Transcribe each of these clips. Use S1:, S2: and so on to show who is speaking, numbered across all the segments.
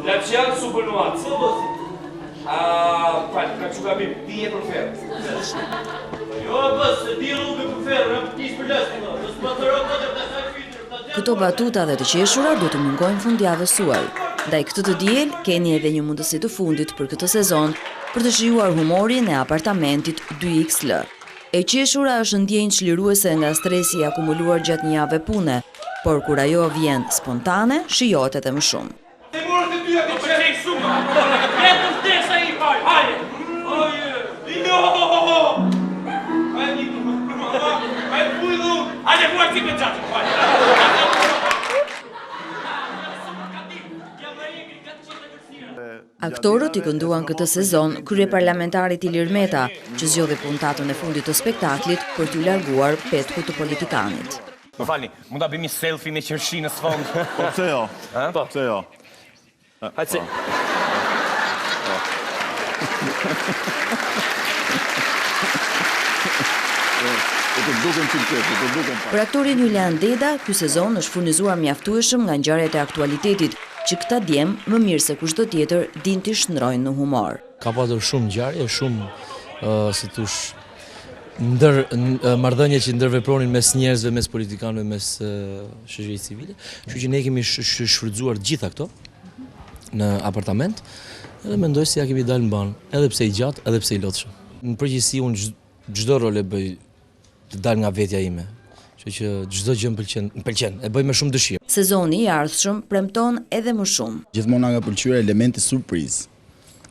S1: Laciano Supernuazzi. Ka që gabim, ti e për ferë.
S2: Jo, bës, ti e nuk e për ferë, në pëtis për lesë, në spatërot të të pësaj fitër.
S3: Këto batuta dhe të qeshura do të mungojnë fundjavës suaj. Ndaj këtë të diel, keni edhe një mundësi të fundit për këtë sezon për të shijuar humorin e apartamentit 2XL. E qeshura është ndjenjë çliruese nga stresi i akumuluar gjatë një jave pune, por kur ajo vjen spontane, shijohet edhe më shumë.
S1: Sigurët e dyja të qenë shumë. Jetën vdesa i hajë. Hajë. Jo. Hajë bujdu. Hajë vuar ti me gjatë.
S3: Aktorët i kënduan këtë sezon kryeparlamentarit Ilir Meta, që zgjodhi puntatën e fundit të spektaklit për t'u larguar petku të politikanit.
S4: Më falni, mund ta bëjmë një selfie me qershin në sfond?
S5: Po pse jo? Po pse jo?
S4: Hajde se.
S3: Për aktorin Julian Deda, ky sezon është furnizuar mjaftueshëm nga ngjarjet e aktualitetit, që këta djem më mirë se kushdo tjetër din t'i shndrojnë në humor.
S6: Ka pasur shumë ngjarje, shumë si thosh marrëdhënie që ndërvepronin mes njerëzve, mes politikanëve, mes shoqërisë civile. Kështu që ne kemi shfrytzuar gjitha këto në apartament dhe mendoj se ja kemi dalë mban, edhe pse i gjatë, edhe pse i lodhshëm. Në përgjithësi unë çdo rol e bëj të dal nga vetja ime. Kështu që çdo gjë më pëlqen, e bëj me shumë dëshirë.
S3: Sezoni i ardhshëm premton edhe më shumë.
S7: Gjithmonë na ka pëlqyer elementi surprizë,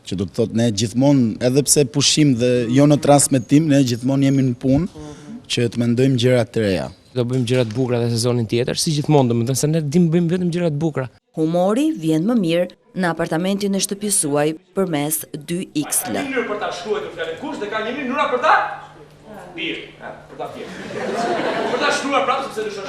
S7: që do të thotë ne gjithmonë, edhe pse pushim dhe jo në transmetim, ne gjithmonë jemi në punë që të mendojmë gjëra të reja.
S8: Do bëjmë gjëra të bukura dhe sezonin tjetër, si gjithmonë, domethënë se ne dim bëjmë vetëm gjëra të bukura.
S3: Humori vjen më mirë në apartamentin e shtëpisë suaj përmes 2XL.
S1: Një mënyrë për ta shkruar të fjalën kush dhe ka një mënyrë për ta? Mirë, për ta thjeshtë. Për ta shkruar prapë sepse dëshon.